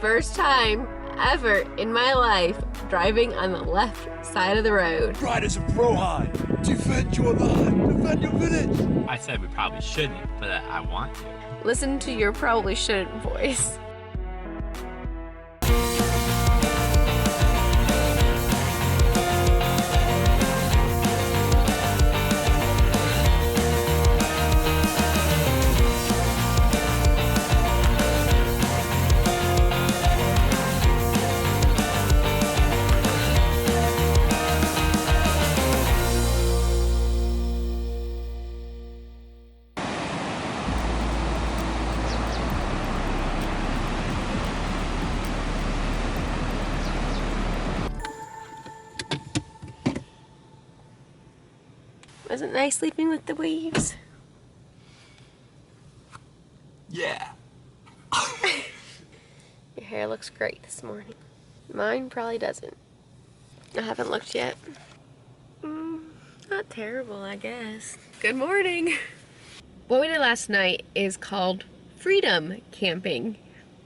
first time ever in my life driving on the left side of the road. Ride as a Rohan. Defend your land. Defend your village. I said we probably shouldn't, but I want to. Listen to your probably shouldn't voice. Wasn't it nice sleeping with the waves? Yeah. Your hair looks great this morning. Mine probably doesn't. I haven't looked yet. Not terrible, I guess. Good morning. What we did last night is called freedom camping.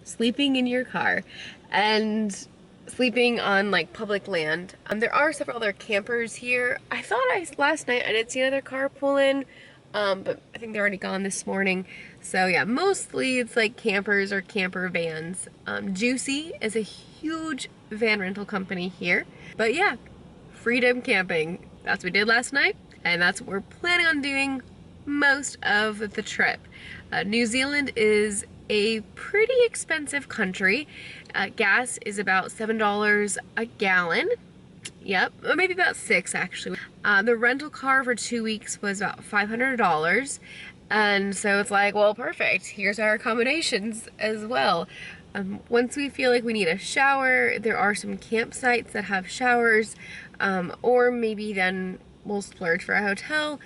Sleeping in your car and sleeping on like public land. There are several other campers here. I thought last night I did see another car pull in, but I think they're already gone this morning. So yeah, mostly it's like campers or camper vans. Juicy is a huge van rental company here. But yeah, freedom camping. That's what we did last night, and that's what we're planning on doing most of the trip. New Zealand is a pretty expensive country. Gas is about $7 a gallon. Yep, or maybe about $6 actually. The rental car for 2 weeks was about $500. And so it's like, well, perfect. Here's our accommodations as well. Once we feel like we need a shower, there are some campsites that have showers, or maybe then we'll splurge for a hotel.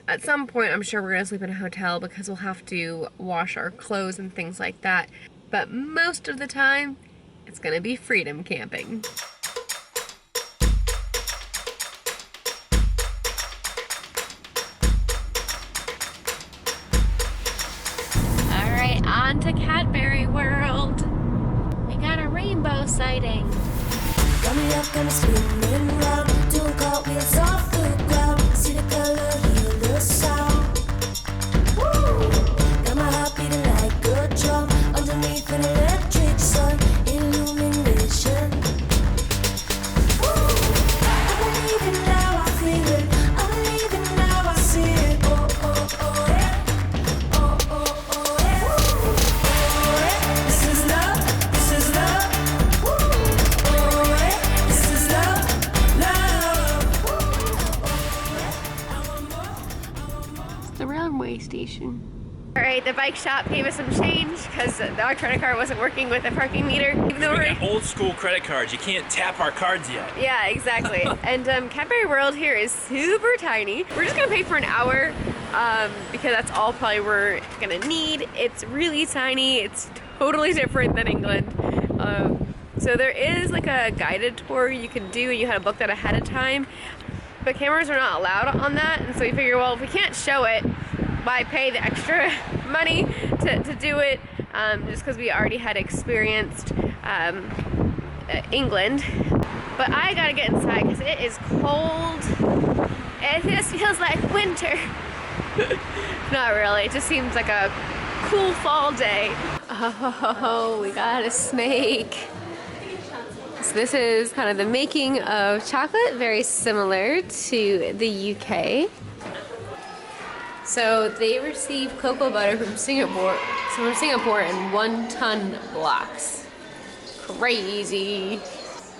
At some point, I'm sure we're gonna sleep in a hotel because we'll have to wash our clothes and things like that. But most of the time, it's gonna be freedom camping. All right, on to Cadbury World. We got a rainbow sighting. Got me up and spinning round, doing cartwheels off the ground. See the color, hear the sound. Woo! Got my heart beating like a drum underneath an electric sun, illumination. Woo! I believe it now, I feel it. I believe it now, I see it. Oh oh oh yeah, oh oh oh yeah. Woo! Oh yeah, this is love, this is love. Woo! Oh yeah, this is love, love. The railway station. All right, the bike shop gave us some change because our credit card wasn't working with the parking meter. Even though We got old school credit cards. You can't tap our cards yet. yeah, exactly. And Cadbury World here is super tiny. We're just gonna pay for an hour because that's all probably we're gonna need. It's really tiny. It's totally different than England. So there is like a guided tour you can do. You had to book that ahead of time. But cameras are not allowed on that, and so we figure, well, if we can't show it, why pay the extra money to do it, just because we already had experienced England. But I gotta get inside because it is cold. It just feels like winter. Not really, it just seems like a cool fall day. Oh, we got a snake. So this is kind of the making of chocolate, very similar to the UK. So they receive cocoa butter from Singapore in 1-ton blocks. Crazy.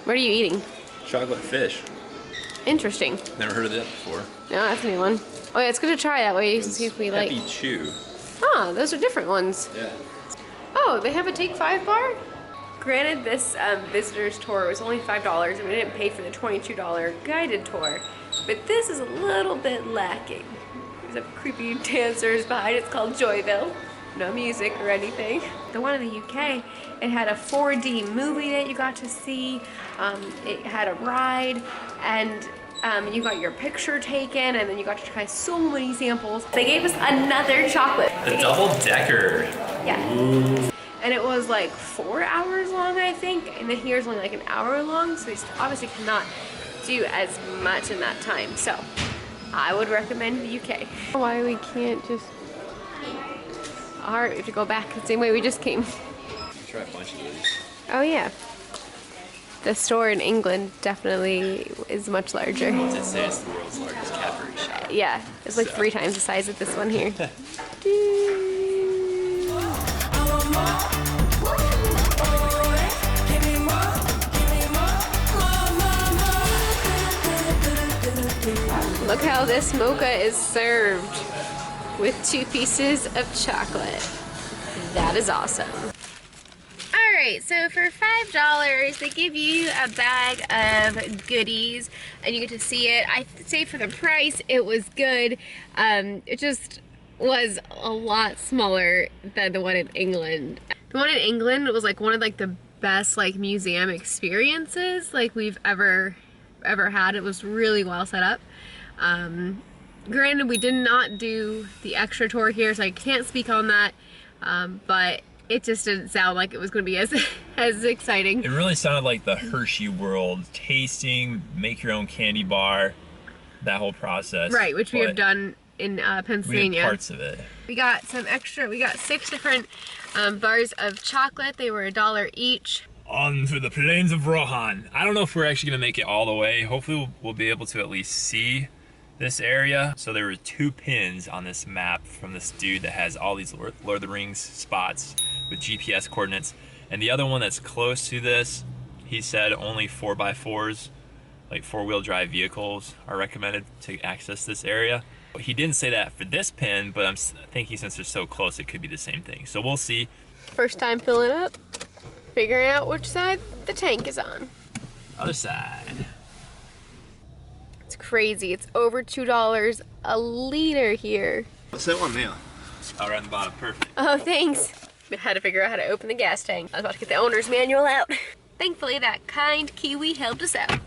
What are you eating? Chocolate fish. Interesting. Never heard of that before. No, that's a new one. Oh yeah, it's good to try that way. You can see if we like. Happy Chew. Ah, those are different ones. Yeah. Oh, they have a Take 5 bar? Granted, this visitor's tour was only $5 and we didn't pay for the $22 guided tour, but this is a little bit lacking. There's a creepy dancers behind. It's called Joyville. No music or anything. The one in the UK, it had a 4D movie that you got to see. It had a ride, and you got your picture taken, and then you got to try so many samples. They gave us another chocolate. The double decker. Yeah. Ooh. and it was like 4 hours long, I think, and then here's only like an hour long, so we obviously cannot do as much in that time. So I would recommend the UK. Why we can't just, alright, we have to go back the same way we just came. Try a bunch of these. Oh yeah. The store in England definitely is much larger. What's it say? It's the world's largest Cadbury shop. Yeah, it's like 3 times the size of this one here. Look how this mocha is served with 2 pieces of chocolate. That is awesome. Alright, so for $5 they give you a bag of goodies and you get to see it. I'd say for the price it was good. It just was a lot smaller than the one in England. The one in England was like one of like the best like museum experiences like we've ever had. It was really well set up. Granted, we did not do the extra tour here, so I can't speak on that, but it just didn't sound like it was going to be as exciting. It really sounded like the Hershey World, tasting, make your own candy bar, that whole process. Right, which we have done in Pennsylvania. We did parts of it. We got some extra, we got 6 different bars of chocolate. They were $1 each. On through the plains of Rohan. I don't know if we're actually gonna make it all the way. Hopefully we'll be able to at least see this area. So there were 2 pins on this map from this dude that has all these Lord of the Rings spots with GPS coordinates. And the other one that's close to this, he said only 4x4s, like 4-wheel drive vehicles are recommended to access this area. He didn't say that for this pin, but I'm thinking since they're so close, it could be the same thing. So we'll see. First time filling up, figuring out which side the tank is on. Other side. It's crazy. It's over $2 a liter here. What's that one now? Oh, right on the bottom. Perfect. Oh, thanks. I had to figure out how to open the gas tank. I was about to get the owner's manual out. Thankfully, that kind Kiwi helped us out.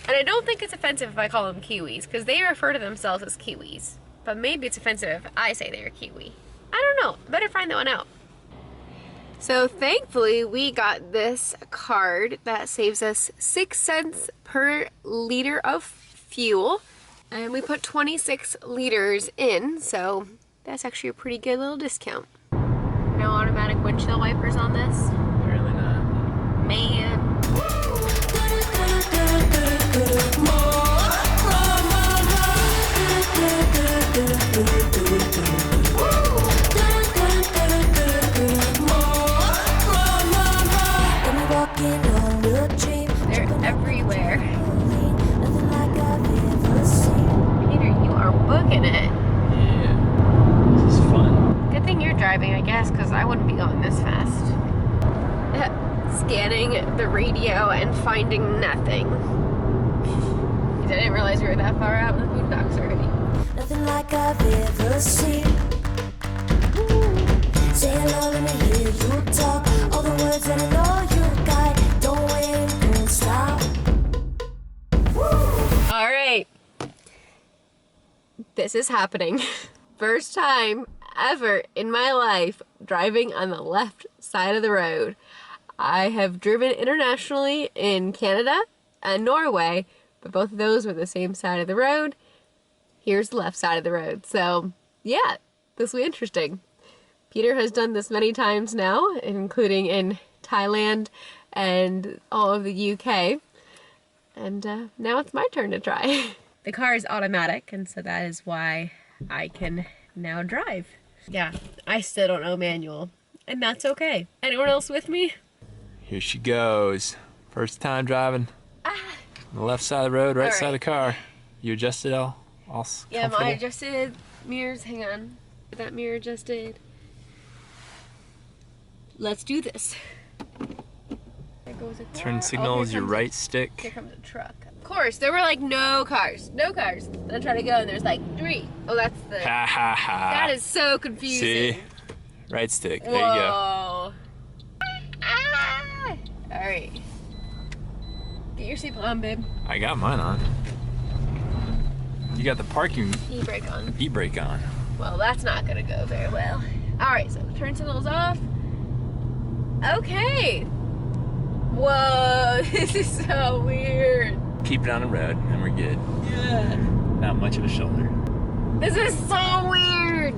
And I don't think it's offensive if I call them Kiwis, because they refer to themselves as Kiwis. But maybe it's offensive if I say they're Kiwi. I don't know. Better find that one out. So thankfully, we got this card that saves us 6 cents per liter of fuel. And we put 26 liters in, so that's actually a pretty good little discount. No automatic windshield wipers on this? Apparently not. Man. They're everywhere. Peter, you are booking it. Yeah. This is fun. Good thing you're driving, I guess, because I wouldn't be going this fast. Scanning the radio and finding nothing. I didn't realize we were that far out in the boondocks already. Nothing like I've ever seen. Say hello, let me hear you talk. All the words that I know you got. Don't wait, don't stop. All right. This is happening. First time ever in my life driving on the left side of the road. I have driven internationally in Canada and Norway, but both of those were the same side of the road. Here's the left side of the road. So yeah, this will be interesting. Peter has done this many times now, including in Thailand and all of the UK. And now it's my turn to try. The car is automatic, and so that is why I can now drive. Yeah, I still don't know manual, and that's okay. Anyone else with me? Here she goes. First time driving. On the left side of the road, right side of the car. You adjusted all Yeah, I adjusted mirrors. Hang on. Get that mirror adjusted. Let's do this. There goes a car. Turn signal is your right stick. Here comes a truck. Of course, there were like no cars. No cars. Then I try to go and there's like 3. Oh, that's the... Ha ha ha. That is so confusing. See? Right stick. There you go. Whoa. Ah! Alright. Get your seatbelt on, babe. I got mine on. You got the parking E-brake on. e-brake on. Well, that's not gonna go very well. Alright, so turn signal's off. Okay. Whoa, this is so weird. Keep it on the road and we're good. Yeah. Not much of a shoulder. This is so weird.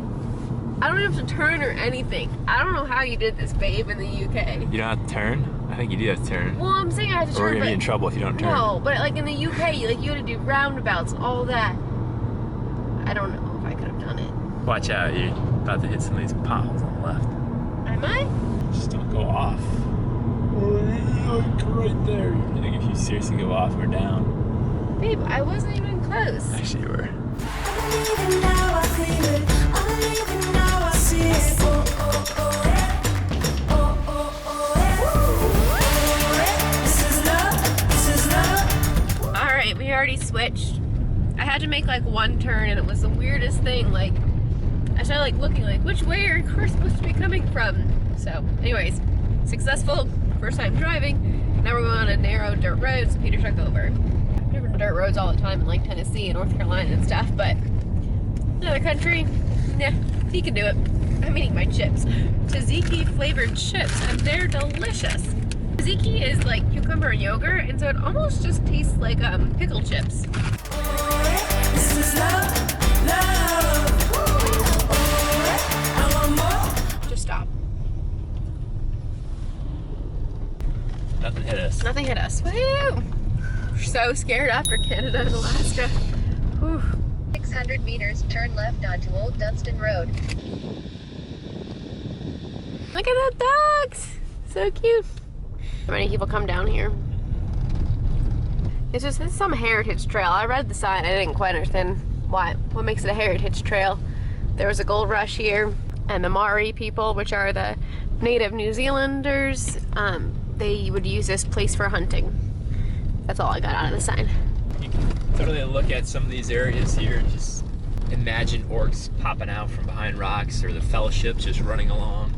I don't have to turn or anything. I don't know how you did this, babe, in the UK. You don't have to turn? I think you do have to turn. Well, I'm saying I have to Or we're turn, gonna be in trouble if you don't turn. No, but like in the UK, you had to do roundabouts, all that. I don't know if I could have done it. Watch out, you're about to hit some of these potholes on the left. Am I? Just don't go off. Like right there. I think if you seriously go off, we're down. Babe, I wasn't even close. Actually, you were. Even now I feel it. Even now I see it. Oh, oh, oh, yeah. Oh, oh, oh, yeah. This is love. This is love. Alright, we already switched. I had to make like one turn and it was the weirdest thing. Like, I started like looking like, which way are cars supposed to be coming from? So, anyways, successful. First time driving. Now we're going on a narrow dirt road, so Peter took over. I've driven dirt roads all the time in like Tennessee and North Carolina and stuff, but another country, nah, he can do it. I'm eating my chips. Tzatziki flavored chips, and they're delicious. Tzatziki is like cucumber and yogurt, and so it almost just tastes like pickle chips. This is love, love. I want more. Just stop. Nothing hit us. Nothing hit us. Woo! We're so scared after Canada and Alaska. Whew. 600 meters, turn left onto Old Dunstan Road. Look at the dogs! So cute. How many people come down here? It's just some heritage trail. I read the sign. I didn't quite understand what makes it a heritage trail. There was a gold rush here, and the Maori people, which are the native New Zealanders, they would use this place for hunting. That's all I got out of the sign. You can totally look at some of these areas here and just imagine orcs popping out from behind rocks or the fellowship just running along.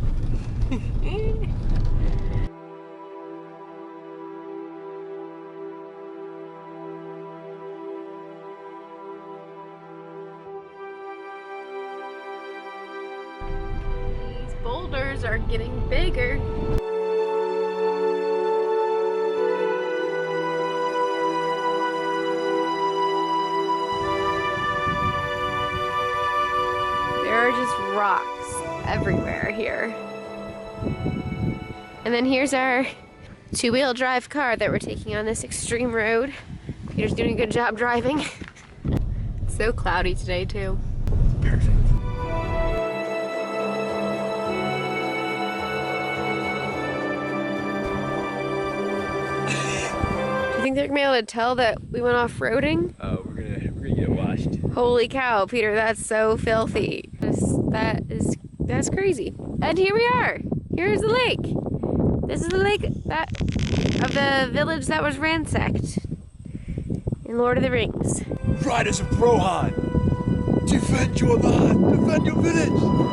These boulders are getting bigger. There are just rocks everywhere here. And then here's our two-wheel drive car that we're taking on this extreme road. Peter's doing a good job driving. It's so cloudy today too. Perfect. Do you think they're gonna be able to tell that we went off-roading? Oh, we're gonna get washed. Holy cow, Peter, that's so filthy. That's crazy. And here we are. Here's the lake. This is the lake of the village that was ransacked in Lord of the Rings. Riders of Rohan, defend your land, defend your village.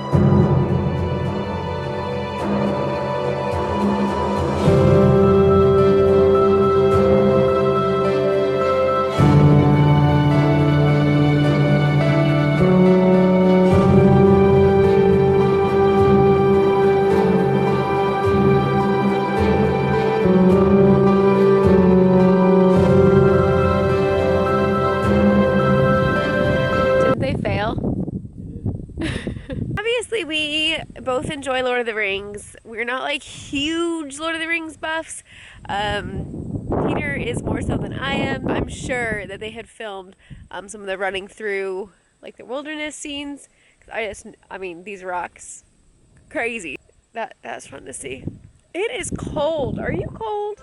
We both enjoy Lord of the Rings. We're not like huge Lord of the Rings buffs. Peter is more so than I am. I'm sure that they had filmed some of the running through like the wilderness scenes. I mean, these rocks, crazy. That's fun to see. It is cold. Are you cold?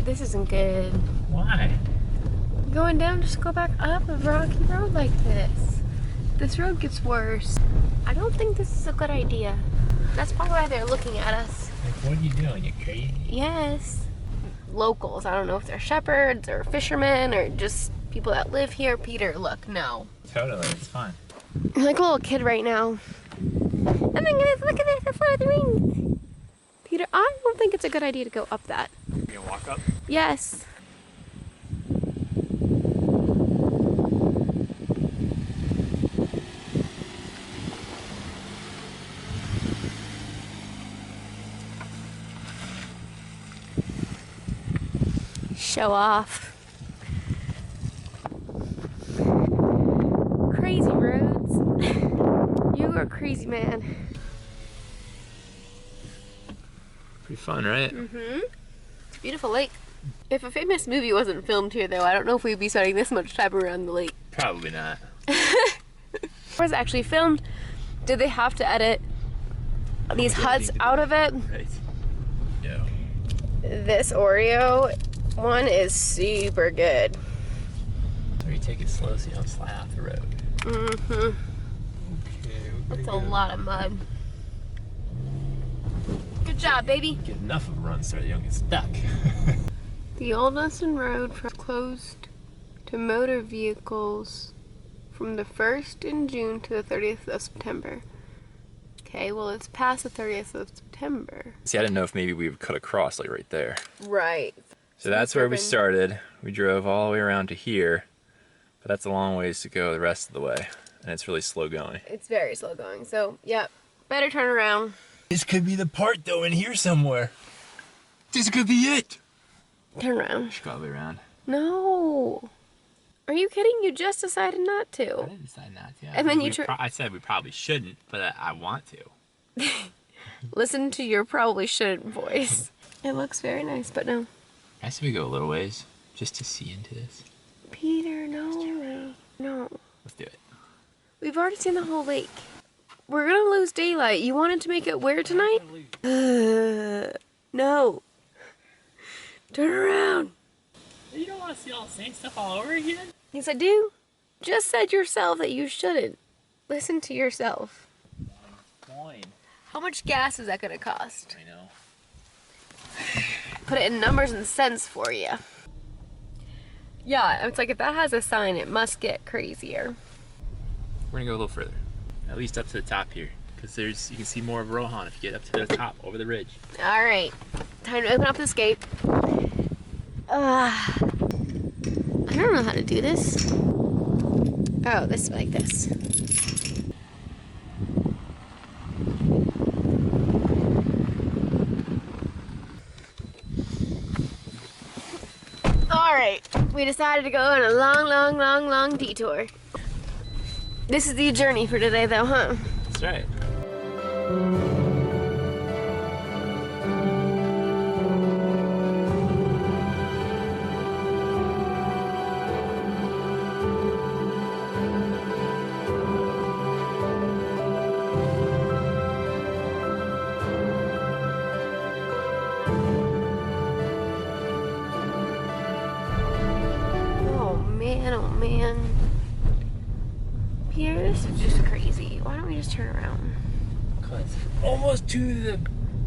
This isn't good. Why? Going down, just go back up a rocky road like this. This road gets worse. I don't think this is a good idea. That's probably why they're looking at us. Like, what are you doing? You crazy? Yes. Locals. I don't know if they're shepherds or fishermen or just people that live here. Peter, look, no. Totally, it's fine. You're like a little kid right now. my goodness, look at this, that's one of the wings. Peter, I don't think it's a good idea to go up that. You gonna walk up? Yes. Show off. Crazy roads. You are a crazy man. Pretty fun, right? Mm-hmm. It's a beautiful lake. If a famous movie wasn't filmed here, though, I don't know if we'd be spending this much time around the lake. Probably not. Was it actually filmed? Did they have to edit these huts out of it? Right. No. This Oreo one is super good. Or you take it slow so you don't slide off the road. Mm-hmm. Okay, That's a lot of mud. Good job, baby. Get enough of a run so you don't get stuck. The Old Dunedin Road was closed to motor vehicles from the 1st in June to the 30th of September. Okay, well, it's past the 30th of September. See, I didn't know if maybe we would cut across like right there. Right. So that's where we started. We drove all the way around to here, but that's a long ways to go the rest of the way, and it's really slow going. It's very slow going, so, yeah, better turn around. This could be the part though in here somewhere. This could be it. Turn around. Should go all the way around. No. Are you kidding? You just decided not I to. didn't decide not to. And then you I said we probably shouldn't, but I want to. Listen to your probably shouldn't voice. It looks very nice, but no. I said we go a little ways just to see into this. Peter, no. No. Let's do it. We've already seen the whole lake. We're gonna lose daylight. You wanted to make it where tonight? No. Turn around. You don't want to see all the same stuff all over again? Yes, I do. Just said yourself that you shouldn't. Listen to yourself. Fine. How much gas is that gonna cost? I know. Put it in numbers and cents for you. Yeah, it's like if that has a sign, it must get crazier. We're gonna go a little further, at least up to the top here, because you can see more of Rohan if you get up to the top over the ridge. All right, time to open up the escape. I don't know how to do this. Oh, this like this. All right, we decided to go on a long detour. This is the journey for today, though, huh? That's right. Oh man. Peter, this is just crazy. Why don't we just turn around? Quits. Almost to the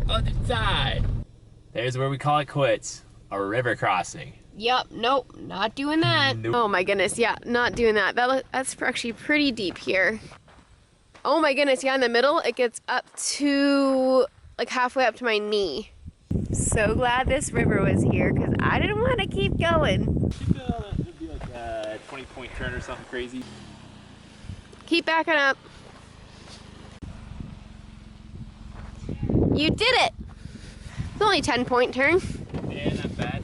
other side. There's where we call it quits. A river crossing. Yep, nope, not doing that. Nope. Oh my goodness, yeah, not doing that. That's actually pretty deep here. Oh my goodness, yeah, in the middle, it gets up to, like halfway up to my knee. So glad this river was here, because I didn't want to keep going. It'd be like a 20-point turn or something crazy. Keep backing up. You did it! It's only a 10-point turn. Yeah, not bad.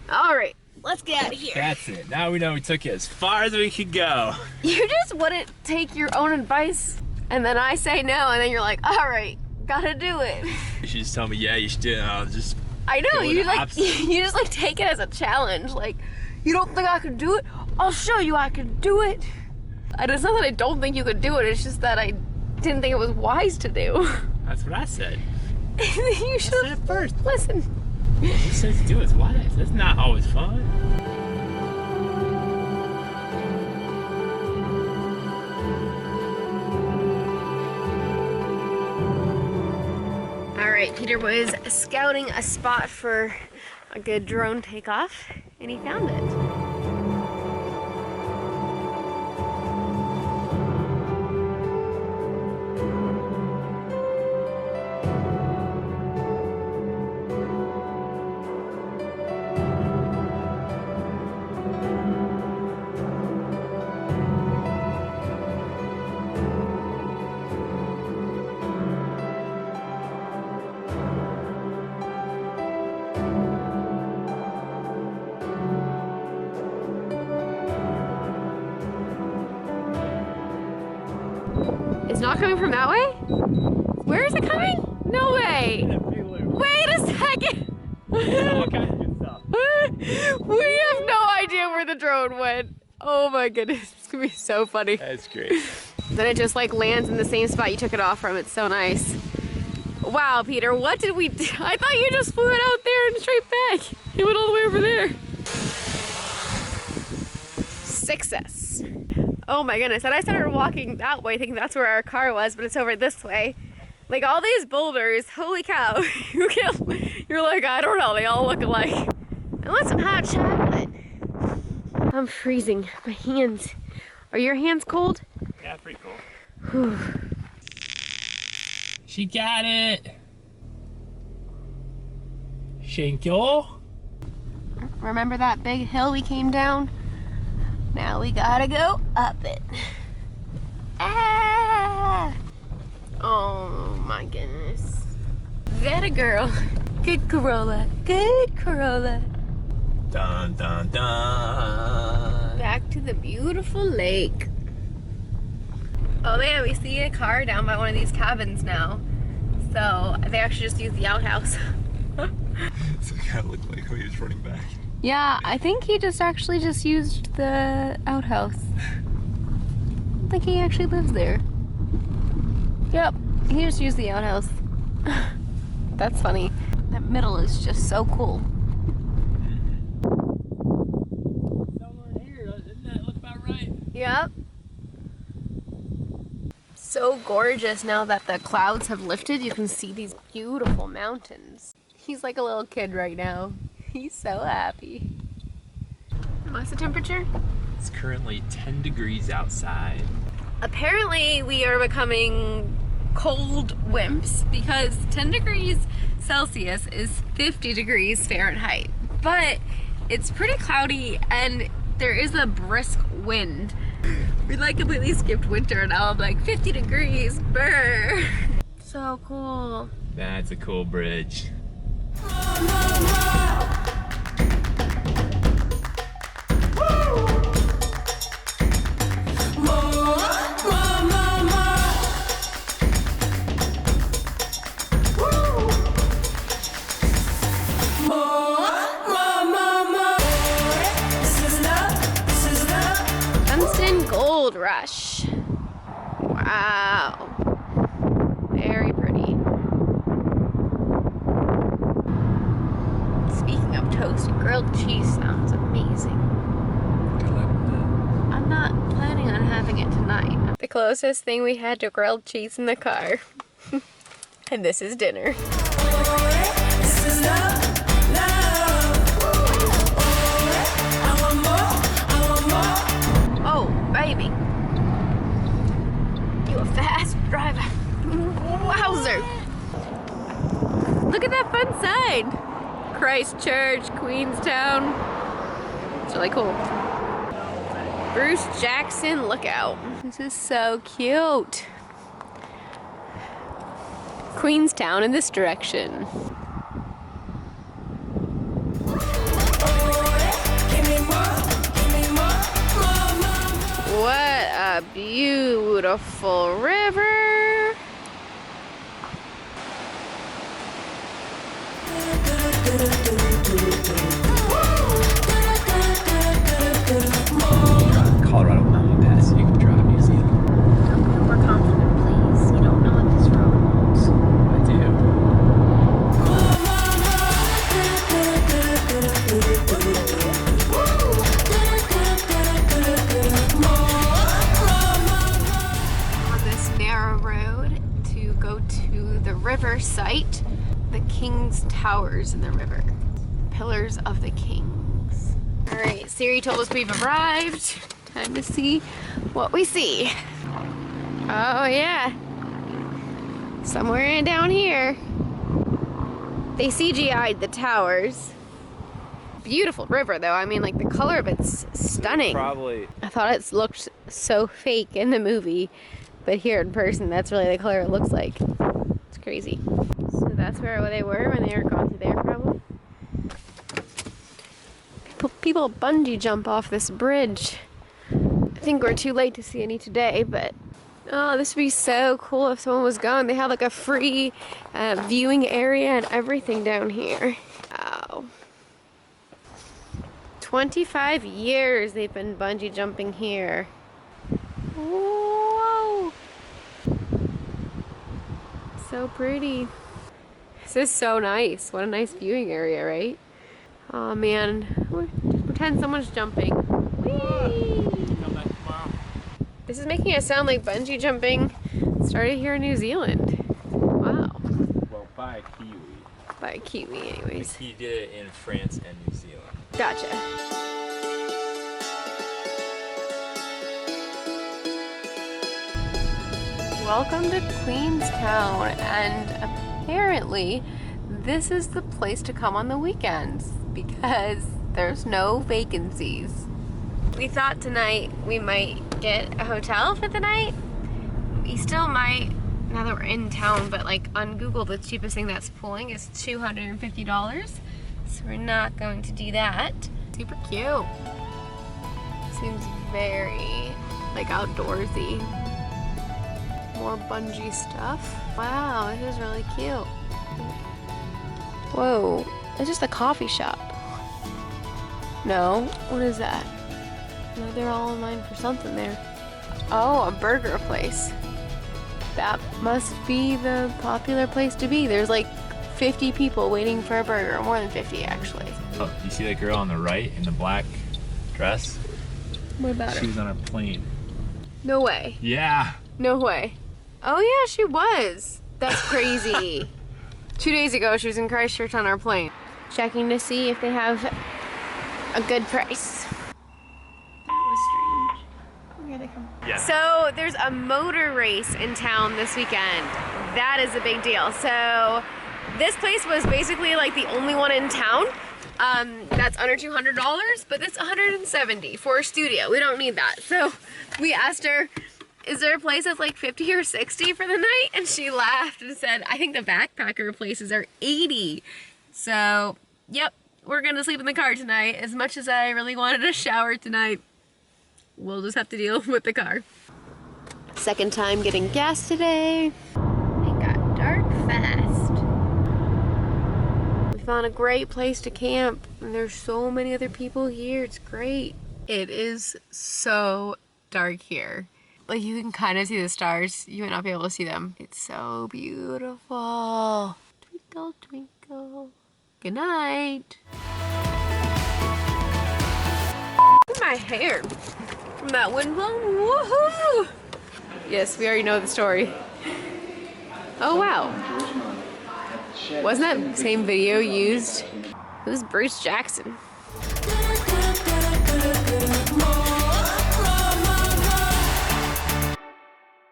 All right, let's get out of here. That's it. Now we know we took it as far as we could go. You just wouldn't take your own advice, and then I say no, and then you're like, all right, gotta do it. You should just tell me, yeah, you should do it. I'll just I know, go you the like, opposite. you just like take it as a challenge. Like, you don't think I could do it? I'll show you I can do it. And it's not that I don't think you could do it, it's just that I didn't think it was wise to do. That's what I said. You should said it first. Listen. You said to do it wise. That's not always fun. All right, Peter was scouting a spot for a good drone takeoff, and he found it. not coming from that way? Where is it coming? No way. Wait a second. All kinds of good stuff. We have no idea where the drone went. Oh my goodness, it's gonna be so funny. That's great. Then it just like lands in the same spot you took it off from. It's so nice. Wow, Peter, what did we do? I thought you just flew it out there and straight back. It went all the way over there. Success. Oh my goodness, and I started walking that way thinking that's where our car was, but it's over this way. Like all these boulders, holy cow. You're like, I don't know, they all look alike. I want some hot chocolate. I'm freezing, my hands. Are your hands cold? Yeah, pretty cool. Whew. She got it. Thank you. Remember that big hill we came down? Now we gotta go up it. Ah! Oh my goodness. That a girl. Good Corolla. Good Corolla. Dun dun dun. Back to the beautiful lake. Oh man, we see a car down by one of these cabins now. So they actually just use the outhouse. So it kind of looked like he was running back. Yeah, I think he just actually just used the outhouse. I don't think he actually lives there. Yep, he just used the outhouse. That's funny. That middle is just so cool. Somewhere here, doesn't that look about right? Yep. So gorgeous now that the clouds have lifted. You can see these beautiful mountains. He's like a little kid right now. He's so happy. What's the temperature? It's currently 10 degrees outside. Apparently we are becoming cold wimps because 10 degrees Celsius is 50 degrees Fahrenheit. But it's pretty cloudy and there is a brisk wind. We like completely skipped winter and now I'm like 50 degrees, brr. So cool. That's a cool bridge. Dunstan Gold Rush. Wow. Very pretty. Speaking of toast, grilled cheese sounds amazing. I'm not planning on having it tonight. The closest thing we had to grilled cheese in the car. And this is dinner. Oh, baby. You a fast driver. Wowzer. Look at that fun sign. Christchurch, Queenstown. It's really cool. Bruce Jackson Lookout. This is so cute. Queenstown in this direction. What a beautiful river. Colorado Mountain Pass, you can drive New Zealand. Don't be overconfident, please. You don't know what this road holds. I do. On this narrow road to go to the river site, the King's Towers in the river. Pillars of the Kings. All right, Siri told us we've arrived. Time to see what we see. Oh yeah, somewhere in down here. They CGI'd the towers. Beautiful river though. I mean, like the color of it's stunning. Probably. I thought it looked so fake in the movie, but here in person, that's really the color it looks like. It's crazy. So that's where they were when they were going through there, probably. People bungee jump off this bridge. I think we're too late to see any today, but Oh, this would be so cool if someone was gone. They have like a free viewing area and everything down here. Wow. 25 years they've been bungee jumping here. Whoa. So pretty. This is so nice. What a nice viewing area, right? Oh man. Just pretend someone's jumping. Whee! This is making it sound like bungee jumping started here in New Zealand. Wow. Well, by a Kiwi. By a Kiwi, anyways. He did it in France and New Zealand. Gotcha. Welcome to Queenstown, and apparently this is the place to come on the weekends because there's no vacancies. We thought tonight we might get a hotel for the night. We still might, now that we're in town, but like on Google, the cheapest thing that's pulling is $250. So we're not going to do that. Super cute. Seems very like outdoorsy. More bungee stuff. Wow, this is really cute. Whoa, it's just a coffee shop. No, what is that? No, they're all in line for something there. Oh, a burger place. That must be the popular place to be. There's like 50 people waiting for a burger, more than 50 actually. Oh, you see that girl on the right in the black dress? What about She her? was on a plane. No way. Yeah. No way. Oh yeah, she was. That's crazy. 2 days ago, she was in Christchurch on our plane. Checking to see if they have a good price. That was strange. Here they come. Yeah. So there's a motor race in town this weekend. That is a big deal. So this place was basically like the only one in town. That's under $200, but that's $170 for a studio. We don't need that. So we asked her, is there a place that's like 50 or 60 for the night? And she laughed and said, I think the backpacker places are 80. So, yep, we're gonna sleep in the car tonight. As much as I really wanted a shower tonight, we'll just have to deal with the car. Second time getting gas today. It got dark fast. We found a great place to camp, and there's so many other people here. It's great. It is so dark here. Like, you can kind of see the stars. You might not be able to see them. It's so beautiful. Twinkle, twinkle. Good night. Look at my hair from that wind blown. Woohoo! Yes, we already know the story. Oh, wow. Wasn't that same video used? It was Bruce Jackson.